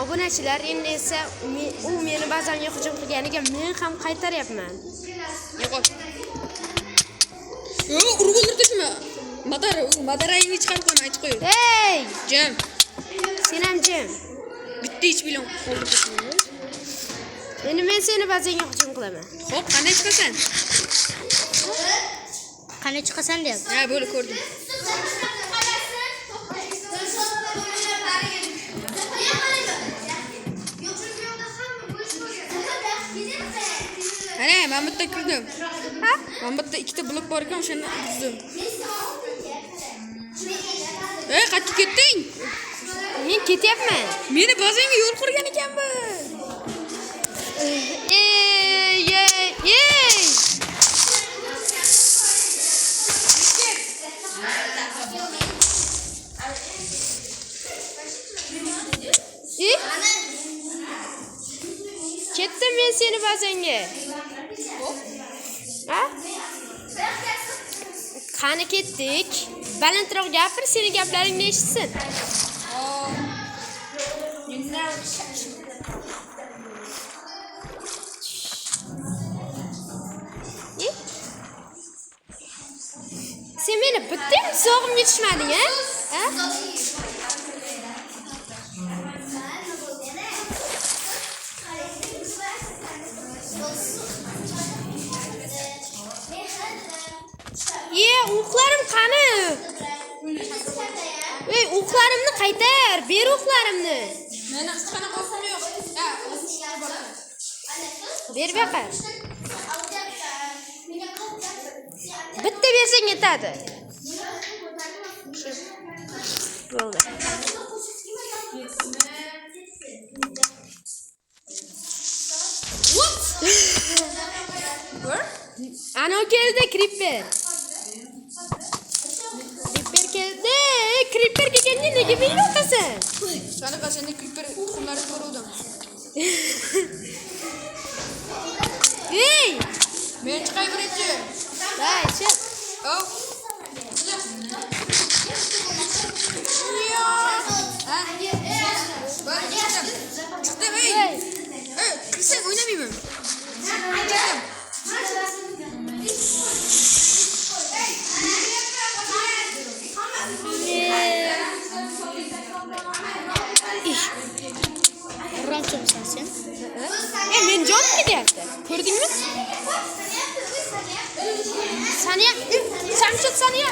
Obunachilar endi esa u meni ba'zan hujum qilganiga men ham qaytaryapman. Yo'q. Yo'q, urib o'ldirishma. Madarangni chiqarib qo'yma, aytib qo'y. Hey! Jim. Sen ham jim. Bitta ish bilan qoldirishmi? Endi men seni ba'zan hujum qilaman. Xo'p, qanday chiqasan? Qanday chiqasan deyapti. Ha, bo'lib ko'rdim. Ana, men bitta kirdim. Ha? Men bitta ikkita blok bor ekan, o'shani buzdim. Ey, qayerga ketding? Men ketyapman. Meni bazanga yo'l qurgan ekanman. Ketdim men seni bazanga. Ha? Qani ketdik? Balandroq gapir, seni gaplaringni eshitsin. Sen meni bitta sog'im yetishmading, ha? O'qlarim qani? Ey, o'qlarimni qaytar, ber o'qlarimni. Meni hech qanaqa o'qim yo'q. Ha, ber baqar. Bitta bersang yetadi. Bo'ldi. Ana keldi Creeper. Creeper keldi. Creeper kelganda nega meni yo'qasan? Qanaqa seni Creeper tuxumlari ko'rdim. Ey! Men chiqay birinchi. Hay, chiq. Hop. Ha? Chiqdim, ey. Sen o'ynamayman. Chiqdim. Ramchimsan sen? Men jon qilyapti. Ko'rdingmi? Saniya, Samshid saniya.